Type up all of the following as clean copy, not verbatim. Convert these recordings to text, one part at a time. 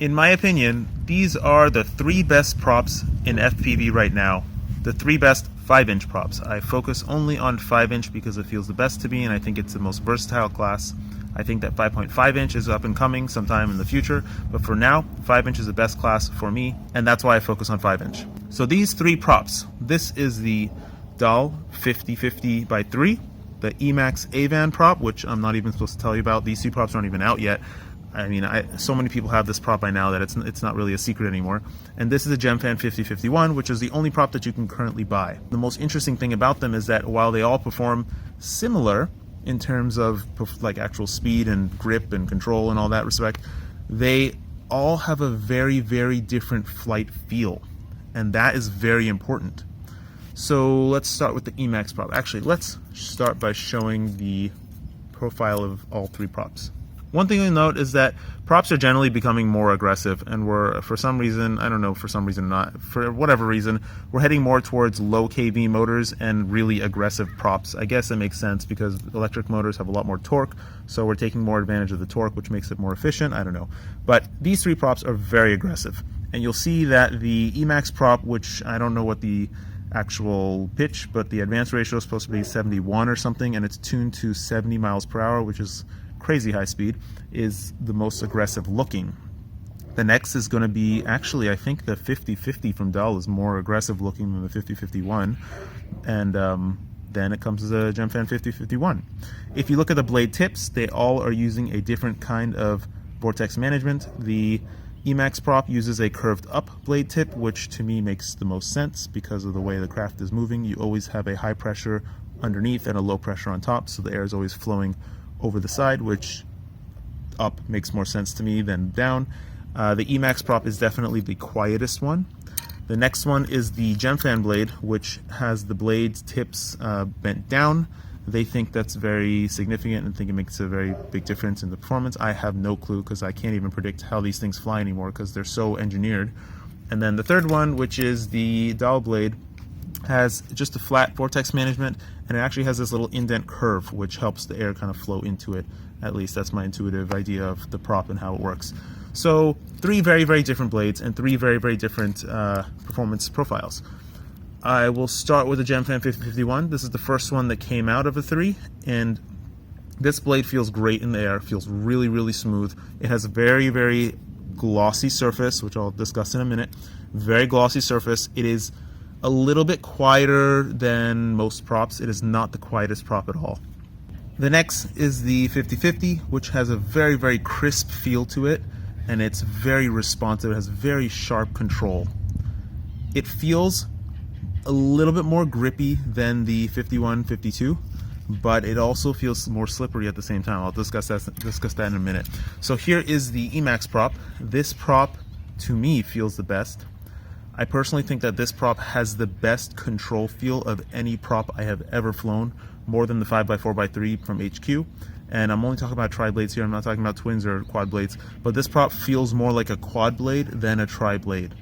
In my opinion, these are the 3 best props in FPV right now. The 3 best 5-inch props. I focus only on 5-inch because it feels the best to me and I think it's the most versatile class. I think that 5.5-inch is up and coming sometime in the future, but for now, 5-inch is the best class for me, and that's why I focus on 5-inch. So these 3 props, this is the Dahl 5050 by 3, the Emax Avan prop, which I'm not even supposed to tell you about. These 3 props aren't even out yet. I mean, so many people have this prop by now that it's not really a secret anymore. And this is a Gemfan 5051, which is the only prop that you can currently buy. The most interesting thing about them is that while they all perform similar in terms of like actual speed and grip and control and all that respect, they all have a very, very different flight feel. And that is very important. So let's start with the Emax prop. Actually, let's start by showing the profile of all 3 props. One thing you'll note is that props are generally becoming more aggressive, and we're, for some reason, I don't know, for some reason not, for whatever reason, we're heading more towards low kV motors and really aggressive props. I guess it makes sense because electric motors have a lot more torque, so we're taking more advantage of the torque, which makes it more efficient. I don't know. But these 3 props are very aggressive, and you'll see that the Emax prop, which I don't know what the actual pitch, but the advance ratio is supposed to be 71 or something, and it's tuned to 70 miles per hour, which is crazy high speed, is the most aggressive looking. The next is going to be, actually, I think the 5050 from Dahl is more aggressive looking than the 5051, and then it comes to the Gemfan 5051. If you look at the blade tips, they all are using a different kind of vortex management. The Emax prop uses a curved up blade tip, which to me makes the most sense because of the way the craft is moving. You always have a high pressure underneath and a low pressure on top, so the air is always flowing over the side, which up makes more sense to me than down. The Emax prop is definitely the quietest one. The next one is the Gemfan blade, which has the blade tips bent down. They think that's very significant and think it makes a very big difference in the performance. I have no clue because I can't even predict how these things fly anymore because they're so engineered. And then the third one, which is the Dahl blade, has just a flat vortex management, and it actually has this little indent curve which helps the air kind of flow into it. At least that's my intuitive idea of the prop and how it works. So 3 very, very different blades and 3 very, very different performance profiles. I will start with the Gemfan 5051. This is the first one that came out of the 3, and this blade feels great in the air. It feels really, really smooth. It has a very, very glossy surface, which I'll discuss in a minute. Very glossy surface. It is a little bit quieter than most props. It is not the quietest prop at all. The next is the 5050, which has a very, very crisp feel to it, and it's very responsive. It has very sharp control. It feels a little bit more grippy than the 5152, but it also feels more slippery at the same time. I'll discuss that in a minute. So here is the Emax prop. This prop, to me, feels the best. I personally think that this prop has the best control feel of any prop I have ever flown, more than the 5x4x3 from HQ. And I'm only talking about tri-blades here, I'm not talking about twins or quad blades, but this prop feels more like a quad blade than a tri-blade.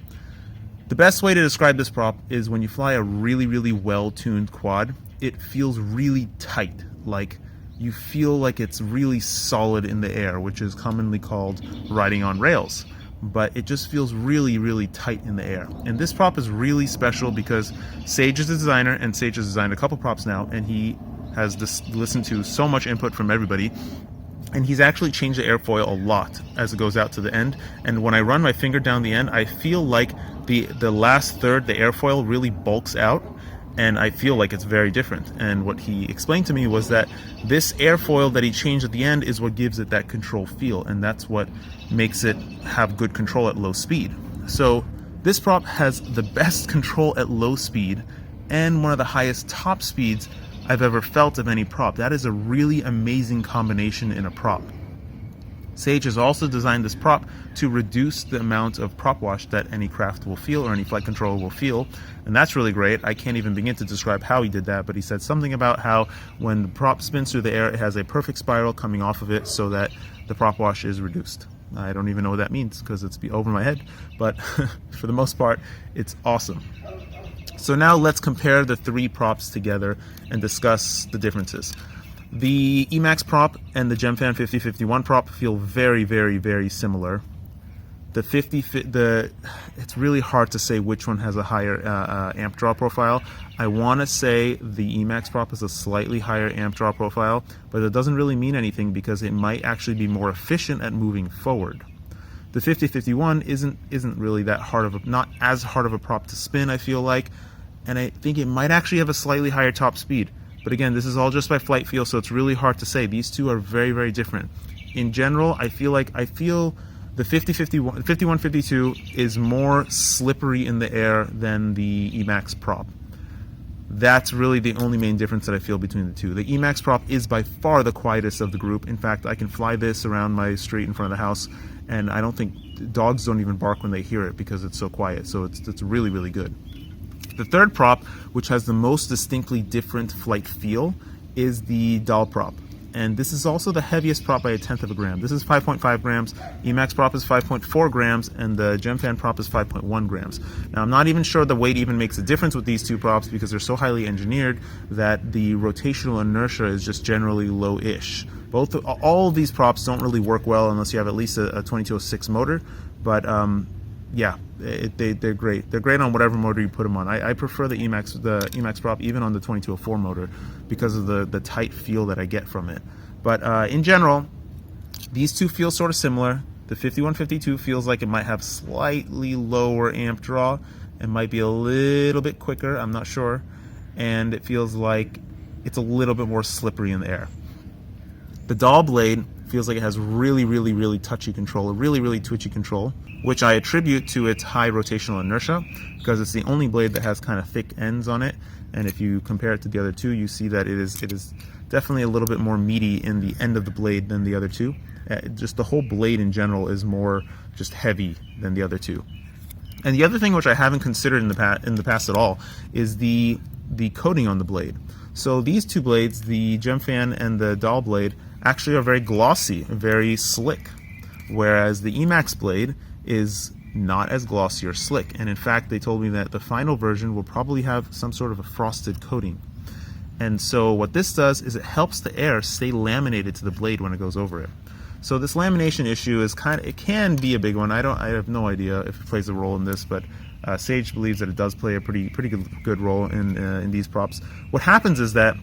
The best way to describe this prop is when you fly a really, really well-tuned quad, it feels really tight, like you feel like it's really solid in the air, which is commonly called riding on rails. But it just feels really, really tight in the air. And this prop is really special because Sage is the designer, and Sage has designed a couple props now, and he has listened to so much input from everybody, and he's actually changed the airfoil a lot as it goes out to the end. And when I run my finger down the end, I feel like the last third, the airfoil really bulks out, and I feel like it's very different. And what he explained to me was that this airfoil that he changed at the end is what gives it that control feel, and that's what makes it have good control at low speed. So this prop has the best control at low speed and one of the highest top speeds I've ever felt of any prop. That is a really amazing combination in a prop. Sage has also designed this prop to reduce the amount of prop wash that any craft will feel or any flight controller will feel, and that's really great. I can't even begin to describe how he did that, but he said something about how when the prop spins through the air, it has a perfect spiral coming off of it so that the prop wash is reduced. I don't even know what that means because it's over my head, but for the most part, it's awesome. So now let's compare the 3 props together and discuss the differences. The Emax prop and the Gemfan 5051 prop feel very, very, very similar. It's really hard to say which one has a higher amp draw profile. I want to say the Emax Prop is a slightly higher amp draw profile, but it doesn't really mean anything because it might actually be more efficient at moving forward. The 5051 isn't really not as hard of a prop to spin, I feel like, and I think it might actually have a slightly higher top speed. But again, this is all just by flight feel, so it's really hard to say. These two are very, very different. In general, I feel the 5152 is more slippery in the air than the Emax Prop. That's really the only main difference that I feel between the two. The Emax Prop is by far the quietest of the group. In fact, I can fly this around my street in front of the house, and I don't think dogs don't even bark when they hear it because it's so quiet. So it's really, really good. The third prop, which has the most distinctly different flight feel, is the doll prop. And this is also the heaviest prop by 1/10 of a gram. This is 5.5 grams, Emax Prop is 5.4 grams, and the Gemfan Prop is 5.1 grams. Now, I'm not even sure the weight even makes a difference with these two props because they're so highly engineered that the rotational inertia is just generally low-ish. All of these props don't really work well unless you have at least a 2206 motor, but yeah, they're great. They're great on whatever motor you put them on. I prefer the Emax Prop even on the 2204 motor because of the tight feel that I get from it. But in general, these two feel sort of similar. The 5152 feels like it might have slightly lower amp draw. It might be a little bit quicker, I'm not sure. And it feels like it's a little bit more slippery in the air. The doll blade feels like it has really, really, really touchy control, really, really twitchy control, which I attribute to its high rotational inertia because it's the only blade that has kind of thick ends on it. And if you compare it to the other two, you see that it is definitely a little bit more meaty in the end of the blade than the other two. Just the whole blade in general is more just heavy than the other two. And the other thing which I haven't considered in the past at all is the coating on the blade. So these two blades, the Gemfan and the doll blade, actually are very glossy, very slick, whereas the Emax blade is not as glossy or slick. And in fact, they told me that the final version will probably have some sort of a frosted coating. And so what this does is it helps the air stay laminated to the blade when it goes over it. So this lamination issue is it can be a big one. I have no idea if it plays a role in this, but Sage believes that it does play a pretty good role in these props. What happens is that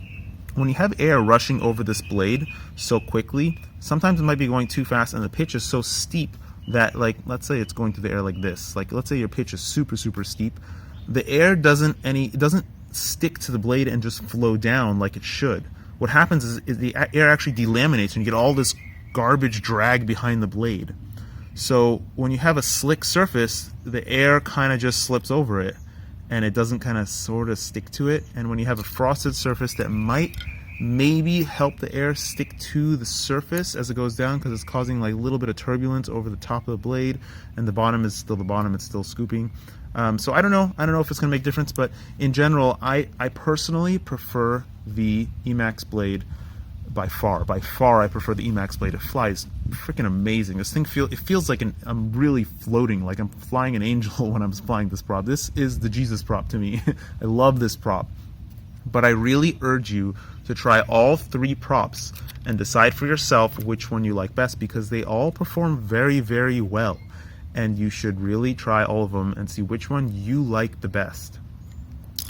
when you have air rushing over this blade so quickly, sometimes it might be going too fast and the pitch is so steep that, like, let's say it's going through the air like this. Like, let's say your pitch is super, super steep. The air doesn't stick to the blade and just flow down like it should. What happens is the air actually delaminates and you get all this garbage drag behind the blade. So when you have a slick surface, the air kind of just slips over it and it doesn't kind of sort of stick to it. And when you have a frosted surface, that might maybe help the air stick to the surface as it goes down because it's causing like a little bit of turbulence over the top of the blade, and the bottom is still the bottom, it's still scooping. So I don't know if it's going to make a difference, but in general, I personally prefer the Emax blade by far. I prefer the Emax blade. It flies freaking amazing. This thing feels like I'm really floating, like I'm flying an angel when I'm flying this prop. This is the Jesus prop to me. I love this prop. But I really urge you to try all three props and decide for yourself which one you like best, because they all perform very, very well. And you should really try all of them and see which one you like the best.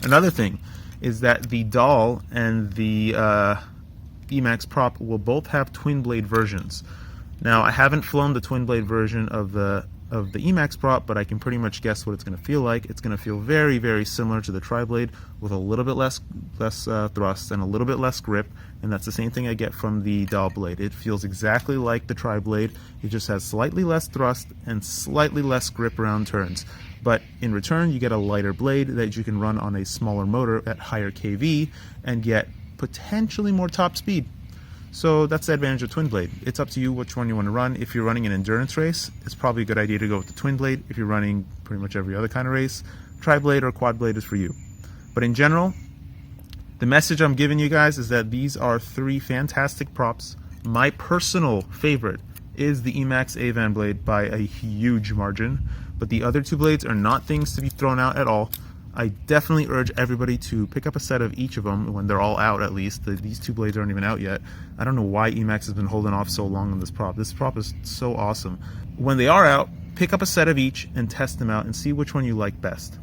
Another thing is that the doll and the Emax Prop will both have twin blade versions. Now, I haven't flown the twin blade version of the Emax Prop, but I can pretty much guess what it's going to feel like. It's going to feel very, very similar to the tri-blade with a little bit less thrust and a little bit less grip, and that's the same thing I get from the doll blade. It feels exactly like the tri-blade. It just has slightly less thrust and slightly less grip around turns. But in return, you get a lighter blade that you can run on a smaller motor at higher kV and get potentially more top speed. So that's the advantage of twin blade. It's up to you which one you want to run. If you're running an endurance race, it's probably a good idea to go with the twin blade. If you're running pretty much every other kind of race, tri-blade or quad blade is for you. But in general, the message I'm giving you guys is that these are three fantastic props. My personal favorite is the Emax A-Van blade by a huge margin, but the other two blades are not things to be thrown out at all. I definitely urge everybody to pick up a set of each of them when they're all out, at least. These two blades aren't even out yet. I don't know why Emax has been holding off so long on this prop. This prop is so awesome. When they are out, Pick up a set of each and test them out and see which one you like best.